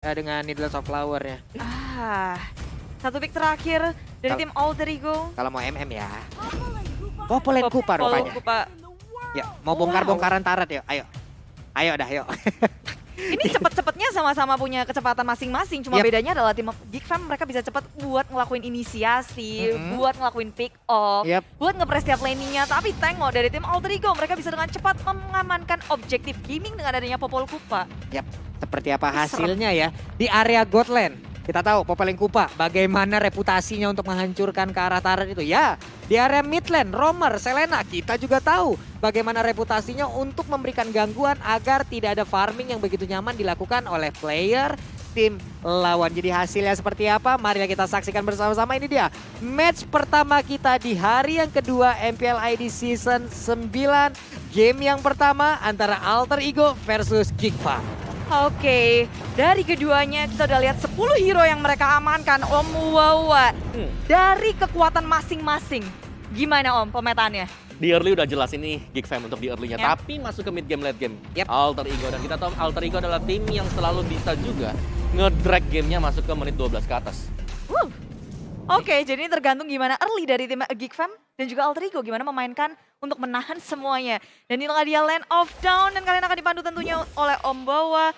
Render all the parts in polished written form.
dengan Needles of Flower-nya. Satu pick terakhir dari tim Alter Ego. Kalau mau MM ya. Popol and Kupa rupanya. Ya, mau bongkar-bongkaran Taret yuk. Ayo. Ayo dah yuk. Ini cepet-cepetnya sama-sama punya kecepatan masing-masing. Cuma bedanya adalah tim Geek Fam mereka bisa cepat buat ngelakuin inisiasi, buat ngelakuin pick off, buat nge-press tiap laning-nya. Tapi tengok dari tim Alter Ego mereka bisa dengan cepat mengamankan objektif gaming dengan adanya Popol Kupa. Yap, seperti apa hasilnya ya di area Godland. Kita tahu Popol and Kupa bagaimana reputasinya untuk menghancurkan ke arah Taret itu. Ya, di area Midland, Romer, Selena kita juga tahu bagaimana reputasinya untuk memberikan gangguan agar tidak ada farming yang begitu nyaman dilakukan oleh player tim lawan. Jadi hasilnya seperti apa? Mari kita saksikan bersama-sama. Ini dia match pertama kita di hari yang kedua MPL ID Season 9. Game yang pertama antara Alter Ego versus Geek Fam. Oke, dari keduanya kita udah lihat 10 hero yang mereka amankan, Om Wawa. Dari kekuatan masing-masing, gimana Om pemetaannya? Di early udah jelas ini Geek Fam untuk di early-nya, tapi masuk ke mid game, late game, Alter Ego. Dan kita tahu Alter Ego adalah tim yang selalu bisa juga nge-drag gamenya masuk ke menit 12 ke atas. Oke, jadi ini tergantung gimana early dari tim Geek Fam dan juga Alter Ego gimana memainkan untuk menahan semuanya. Dan inilah dia Land of Dawn dan kalian akan dipandu tentunya oleh Om Bawa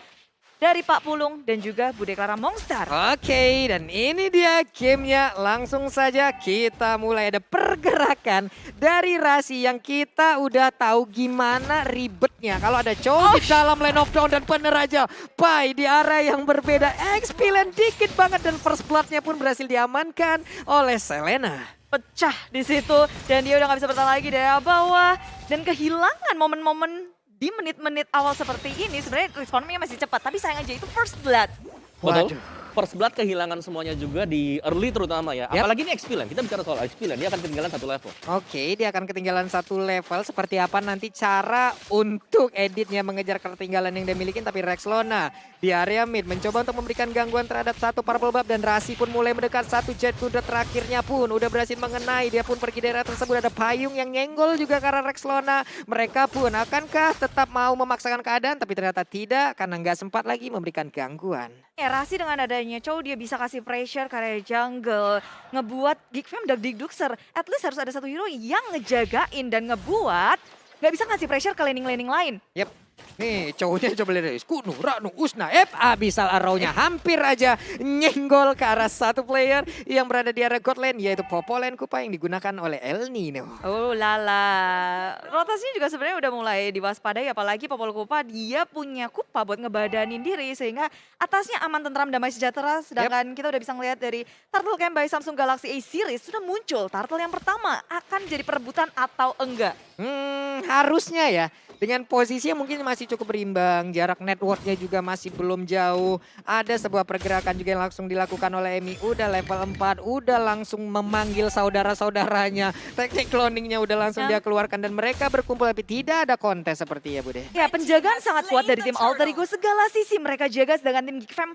dari Pak Pulung dan juga Bude Clara Monster. Oke, dan ini dia gamenya. Langsung saja kita mulai. Ada pergerakan dari Rasi yang kita udah tahu gimana ribetnya. Kalau ada Chow di dalam Land of Dawn dan bener aja Pai di area yang berbeda. Expilent dikit banget dan first blood-nya pun berhasil diamankan oleh Selena. Pecah di situ dan dia udah gak bisa bertahan lagi dari bawah. Dan kehilangan momen-momen di menit-menit awal seperti ini. Sebenarnya responnya masih cepat, tapi sayang aja itu first blood. Betul. First blood kehilangan semuanya juga di early terutama ya. Apalagi ini Expilent, kita bicara soal Expilent, dia akan ketinggalan satu level. Oke, dia akan ketinggalan satu level. Seperti apa nanti cara untuk editnya mengejar ketinggalan yang dia miliki. Tapi Rexlona di area mid mencoba untuk memberikan gangguan terhadap satu Purple Buff. Dan Rasi pun mulai mendekat, satu Jet Kuda terakhirnya pun udah berhasil mengenai. Dia pun pergi dari area tersebut, ada Payung yang nyenggol juga karena Rexlona. Mereka pun akankah tetap mau memaksakan keadaan, tapi ternyata tidak karena nggak sempat lagi memberikan gangguan. Ya, Rasi dengan adanya Chow dia bisa kasih pressure ke area jungle, ngebuat Geek Fam dagdikdukser. At least harus ada satu hero yang ngejagain dan ngebuat nggak bisa ngasih pressure ke laning-laning lain. Yep. Nih cowoknya coba lihat, Kunu, Ranu, Usna, abisal arrow-nya hampir aja nyenggol ke arah satu player yang berada di area Godland, yaitu Popol and Kupa yang digunakan oleh El Nino. Oh lala, rotasinya juga sebenarnya udah mulai diwaspadai, apalagi Popol Kupa dia punya Kupa buat ngebadanin diri sehingga atasnya aman, tentram, damai sejahtera. Sedangkan kita udah bisa ngeliat dari Turtle Camp by Samsung Galaxy A Series sudah muncul Turtle yang pertama. Akan jadi perebutan atau enggak? Harusnya ya. Dengan posisinya mungkin masih cukup berimbang, jarak networknya juga masih belum jauh. Ada sebuah pergerakan juga yang langsung dilakukan oleh Emi. Udah level 4, udah langsung memanggil saudara-saudaranya. Teknik cloningnya udah langsung dia keluarkan dan mereka berkumpul tapi tidak ada kontes seperti ya Bude. Ya, penjagaan sangat kuat dari tim Alter Ego. Segala sisi mereka jaga, sedangkan tim Geek Fam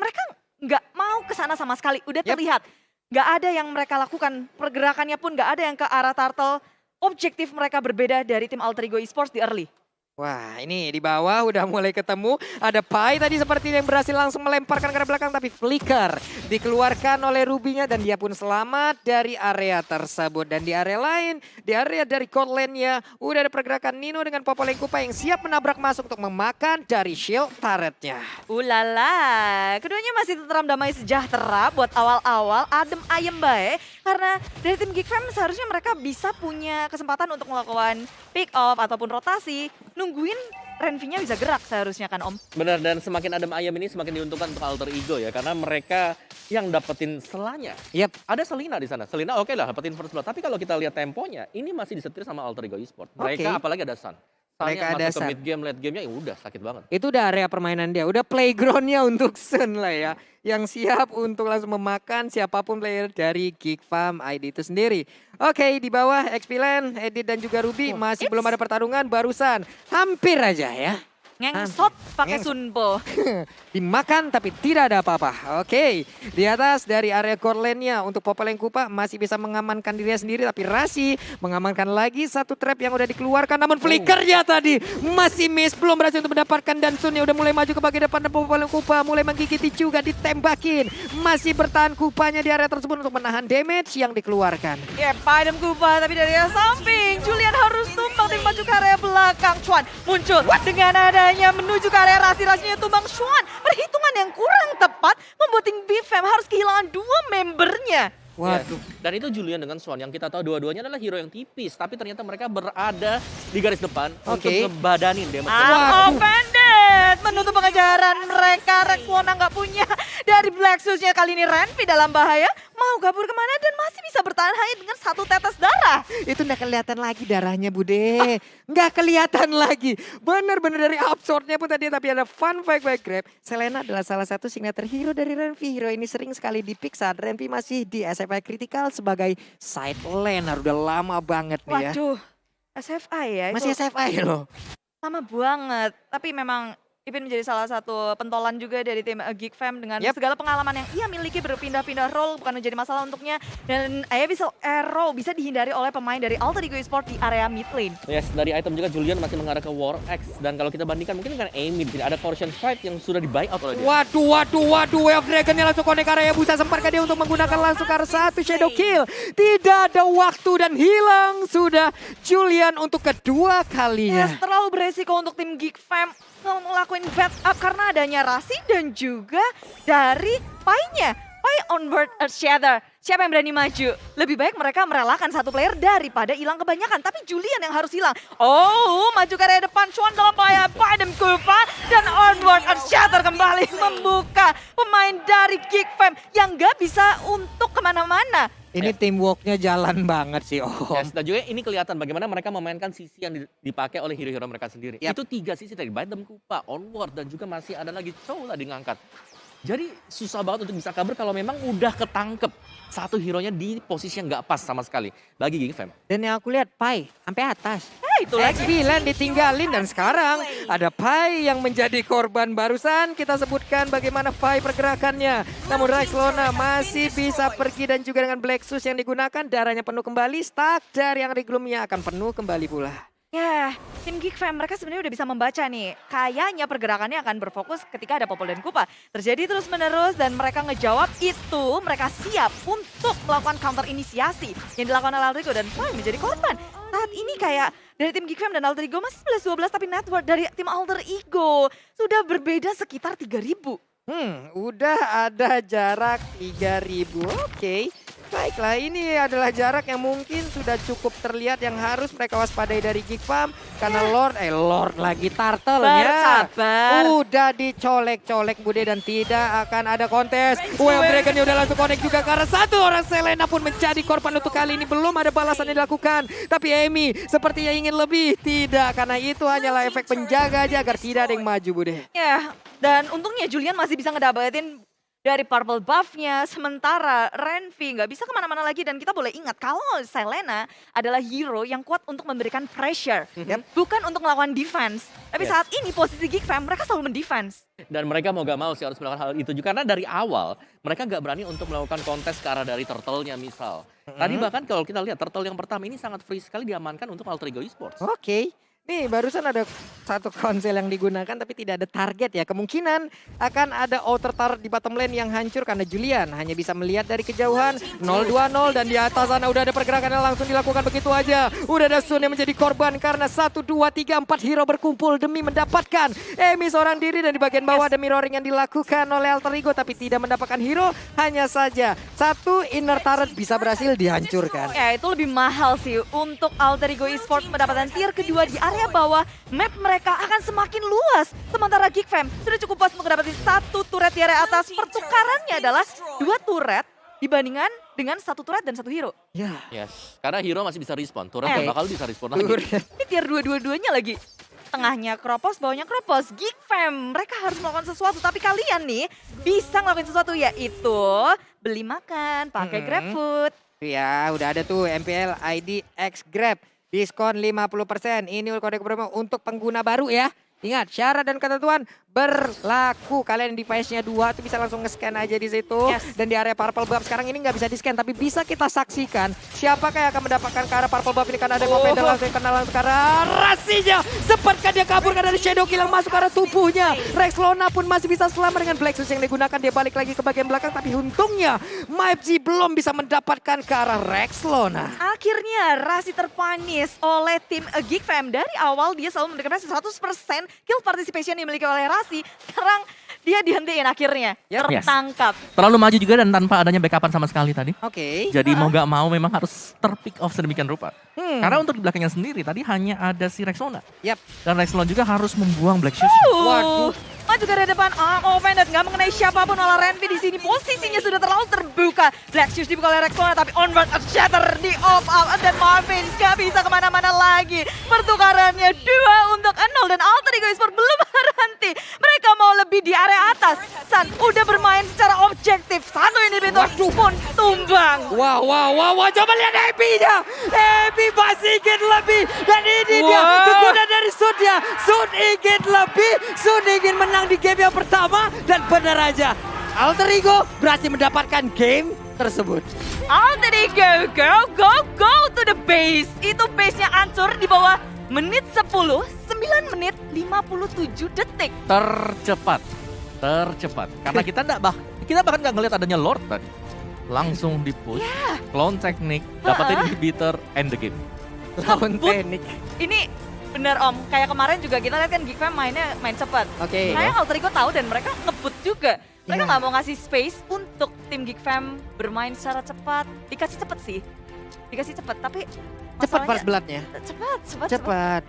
mereka nggak mau ke sana sama sekali. Udah terlihat, nggak ada yang mereka lakukan. Pergerakannya pun nggak ada yang ke arah Turtle. Objektif mereka berbeda dari tim Alter Ego Esports di early. Wah, ini di bawah udah mulai ketemu. Ada Pai tadi seperti yang berhasil langsung melemparkan ke arah belakang. Tapi flicker dikeluarkan oleh Rubinya dan dia pun selamat dari area tersebut. Dan di area lain, di area dari Godland-nya udah ada pergerakan Nino dengan Popol and Kupa yang siap menabrak masuk untuk memakan dari shield turretnya. Ulala, keduanya masih tentram, damai sejahtera buat awal-awal, adem ayem bae. Karena dari tim Geek Fam seharusnya mereka bisa punya kesempatan untuk melakukan pick off ataupun rotasi. Nungguin Renvi-nya bisa gerak seharusnya kan Om? Benar, dan semakin adem ayam ini semakin diuntungkan untuk Alter Ego ya. Karena mereka yang dapetin selanya. Ada Selena di sana. Selena oke lah dapetin first blood. Tapi kalau kita lihat temponya, ini masih disetir sama Alter Ego Esports. Mereka apalagi ada Sun. Mereka ada masuk ke mid game, late game-nya ya udah sakit banget. Itu udah area permainan dia, udah playground-nya untuk Sun lah ya. Yang siap untuk langsung memakan siapapun player dari Geek Fam ID itu sendiri. Oke, di bawah Expilent, Edit dan juga Ruby masih belum ada pertarungan barusan. Hampir aja ya. Ngengsot pakai Sunpo. Dimakan tapi tidak ada apa-apa. Oke, di atas dari area core lane-nya untuk Popeleng Kupa masih bisa mengamankan dirinya sendiri. Tapi Rasi mengamankan lagi satu trap yang udah dikeluarkan. Namun flickernya tadi masih miss. Belum berhasil untuk mendapatkan dan Sun udah mulai maju ke bagian depan dan Popeleng Kupa mulai menggigiti juga ditembakin. Masih bertahan Kupanya di area tersebut untuk menahan damage yang dikeluarkan. Ya, Padam Kupa tapi dari arah samping. Julian harus tumbang tim maju ke area belakang. Chuan muncul dengan adanya menuju ke area Rasinya tumbang Chuan. Perhitungan yang kurang tepat membuat tim BFM harus kehilangan 2 membernya. Waduh. Dan itu Julian dengan Swan yang kita tahu dua-duanya adalah hero yang tipis. Tapi ternyata mereka berada di garis depan untuk ngebadanin damage. Offended menutup pengejaran mereka. Rexona nggak punya dari Black Shoes-nya kali ini Renvi dalam bahaya. Mau kabur kemana dan masih bisa bertahan hanya dengan 1 tetes darah. Itu nggak kelihatan lagi darahnya Bude. Nggak kelihatan lagi. Bener-bener dari absurdnya pun tadi. Tapi ada fun fact by Grab. Selena adalah salah satu signature hero dari Renvi. Hero ini sering sekali di-pick saat Renvi masih di SFI Critical sebagai side laner. Udah lama banget nih ya. Waduh, SFI ya. Masih itu SFI loh. lama banget. Tapi memang Ipin menjadi salah satu pentolan juga dari tim Geek Fam dengan segala pengalaman yang ia miliki berpindah-pindah role bukan menjadi masalah untuknya. Dan Abyssal Arrow bisa dihindari oleh pemain dari Alter Ego Esports di area mid lane. Yes, dari item juga Julian masih mengarah ke War X. Dan kalau kita bandingkan mungkin dengan Amy, ada Corruption Fight yang sudah di buy out oleh dia. Waduh. Way of Dragon-nya langsung connect area Busa. Semparkan dia untuk menggunakan langsung ke satu Shadow Kill. Tidak ada waktu dan hilang sudah Julian untuk kedua kalinya. Yes, terlalu beresiko untuk tim Geek Fam ngelakuin backup karena adanya Rasi dan juga dari Pai-nya. Pai onboard Shatter. Siapa yang berani maju? Lebih baik mereka merelakan satu player daripada hilang kebanyakan. Tapi Julian yang harus hilang. Oh, maju ke area depan. Chuan dalam bahaya. Padam Kupa dan onboard Shatter kembali membuka pemain dari Geek Fam yang gak bisa untuk kemana-mana. Ini teamworknya jalan banget sih Om. Yes, dan juga ini kelihatan bagaimana mereka memainkan sisi yang dipakai oleh hero-hero mereka sendiri. Itu 3 sisi tadi, Padam Kupa, Onward, dan juga masih ada lagi Chola di ngangkat. Jadi susah banget untuk bisa kabur kalau memang udah ketangkep satu hero-nya di posisi yang gak pas sama sekali bagi Geek Fam. Dan yang aku lihat Pai sampai atas. Itu lagi. X9 ditinggalin dan sekarang ada Pai yang menjadi korban barusan. Kita sebutkan bagaimana Pai pergerakannya. Namun Rexona masih bisa pergi dan juga dengan Black Shoes yang digunakan darahnya penuh kembali. Stack dari yang Reglumnya akan penuh kembali pula. Ya, tim Geek Fam mereka sebenarnya udah bisa membaca nih. Kayaknya pergerakannya akan berfokus ketika ada Popol dan Kupa. Terjadi terus menerus dan mereka ngejawab itu. Mereka siap untuk melakukan counter inisiasi yang dilakukan oleh Alter Ego dan Pai menjadi korban. Saat ini kayak dari tim Geek Fam dan Alter Ego masih 11-12 tapi network dari tim Alter Ego sudah berbeda sekitar 3.000. Udah ada jarak 3.000. Oke. Baiklah, ini adalah jarak yang mungkin sudah cukup terlihat yang harus mereka waspadai dari Geek Fam. Karena Lord lagi Turtle-nya. Bersabar. Udah dicolek-colek Bude dan tidak akan ada kontes. Way of Dragon-nya udah langsung connect juga karena satu orang Selena pun menjadi korban untuk kali ini. Belum ada balasan yang dilakukan. Tapi Amy sepertinya ingin lebih. Tidak, karena itu hanyalah efek penjaga aja agar tidak ada yang maju Bude. Ya, dan untungnya Julian masih bisa ngedapetin dari purple buff-nya, sementara Renvi nggak bisa kemana-mana lagi. Dan kita boleh ingat kalau Selena adalah hero yang kuat untuk memberikan pressure, bukan untuk melakukan defense. Tapi saat ini posisi Geek Fam mereka selalu mendefense. Dan mereka mau gak mau sih harus melakukan hal itu juga. Karena dari awal mereka gak berani untuk melakukan kontes ke arah dari Turtle-nya misal. Tadi bahkan kalau kita lihat Turtle yang pertama ini sangat free sekali diamankan untuk Alter Ego Esports. Oke. Nih barusan ada satu konsel yang digunakan tapi tidak ada target ya. Kemungkinan akan ada outer turret di bottom lane yang hancur karena Julian hanya bisa melihat dari kejauhan 0-2-0 dan di atas sana udah ada pergerakan yang langsung dilakukan begitu aja. Udah ada Sun yang menjadi korban karena 1, 2, 3, 4 hero berkumpul demi mendapatkan Amy seorang diri dan di bagian bawah ada mirroring yang dilakukan oleh Alter Ego tapi tidak mendapatkan hero. Hanya saja satu inner turret bisa berhasil dihancurkan. Ya itu lebih mahal sih untuk Alter Ego Esports mendapatkan tier kedua di area bawah. Map mereka akan semakin luas. Sementara Geek Fam sudah cukup pas untuk mendapatkan satu turret di area atas. Pertukarannya adalah 2 turret dibandingkan dengan 1 turret dan 1 hero. Ya. Yes, karena hero masih bisa respon, turret gak bakal bisa respon lagi. Ini tier 2-2-2-nya lagi. Tengahnya Kropos, bawahnya Kropos. Geek Fam mereka harus melakukan sesuatu. Tapi kalian nih bisa ngelakuin sesuatu yaitu beli makan pakai GrabFood. Ya udah ada tuh MPL ID X Grab. Diskon 50%. Ini kode promo untuk pengguna baru ya. Ingat, syarat dan ketentuan berlaku. Kalian di device-nya 2 itu bisa langsung nge-scan aja di situ. Yes. Dan di area Purple Buff sekarang ini nggak bisa di-scan, tapi bisa kita saksikan siapakah yang akan mendapatkan ke arah Purple Buff ini. Karena ada Ngopendel langsung kenalan sekarang. Rasinya, sempatkah dia kabur karena ada Shadow Kill yang masuk ke arah tubuhnya. Rexlona pun masih bisa selamat dengan Black Shoes yang digunakan. Dia balik lagi ke bagian belakang, tapi untungnya MyFG belum bisa mendapatkan ke arah Rexlona. Akhirnya Rasi terpanis oleh tim Geek Fam. Dari awal dia selalu mendapatkan 100% kill participation yang dimiliki oleh Rasi. Sekarang dia dihentiin akhirnya. Tertangkap. Terlalu maju juga dan tanpa adanya backupan sama sekali tadi. Oke. Jadi mau gak mau memang harus terpick off sedemikian rupa. Karena untuk di belakangnya sendiri tadi hanya ada si Rexlona. Dan Rexlona juga harus membuang Black Shoes. Waduh. Maju dari depan, offended, nggak mengenai siapapun oleh Renvi di sini. Posisinya sudah terlalu terbuka. Black Shoes dibuka oleh Rexlona, tapi onward shatter di off up. Dan Marvin nggak bisa kemana-mana lagi. Pertukarannya 2 untuk 0 dan Alter Ego Esports belum berhenti. Mereka mau lebih di area atas. San udah bermain secara objektif. Satu inhibitor pun tumbang. Wow, coba lihat Ebi-nya. Ebi masih ingin lebih. Dan ini dia, kegunaan dari Sun-nya. Sun ingin lebih, Sun ingin menang di game yang pertama. Dan benar aja, Alter Ego berhasil mendapatkan game tersebut. Alter Ego, go to the base. Itu base-nya hancur di bawah menit 10, 9 menit 57 detik. Tercepat. Karena kita bahkan nggak ngelihat adanya Lord tadi. Langsung di-push, clone teknik, dapetin inhibitor, end the game. Lawan Phoenix. Ini bener Om, kayak kemarin juga kita lihat kan Geek Fam main cepat. Oke. Kayak Alter Ego tahu dan mereka ngebut juga. Mereka nggak mau ngasih space untuk tim Geek Fam bermain secara cepat. Dikasih cepat, tapi Cepat masalahnya- First Blood-nya. Cepat.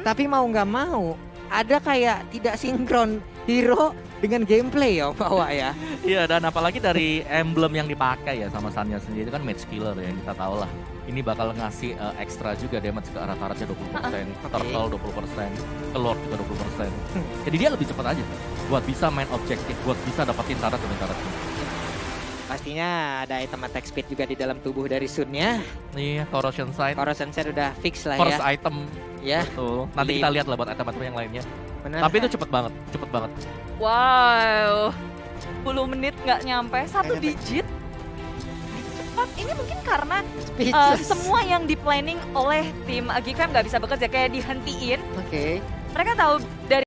Tapi mau nggak mau, ada kayak tidak sinkron hero dengan gameplay ya bawa ya. Iya, dan apalagi dari emblem yang dipakai ya sama Sanya sendiri itu kan match killer ya, yang kita tahu lah. Ini bakal ngasih ekstra juga damage ke arah turretnya 20%, turtle 20%, ke Lord juga 20%. Jadi dia lebih cepat aja buat bisa main objektif, buat bisa dapetin turret demi turretnya. Pastinya ada item attack speed juga di dalam tubuh dari Sun-nya. Iya, Corrosion Sight, Corrosion Sight udah fix lah first ya. item. Ya. Betul. Nanti kita lihat lah buat item-item yang lainnya. Benar. Tapi itu cepet banget. Wow, 10 menit nggak nyampe, 1 digit. Cepat, ini mungkin karena Speechless. semua yang di planning oleh tim Geek Fam nggak bisa bekerja, kayak dihentiin. Oke. Mereka tahu dari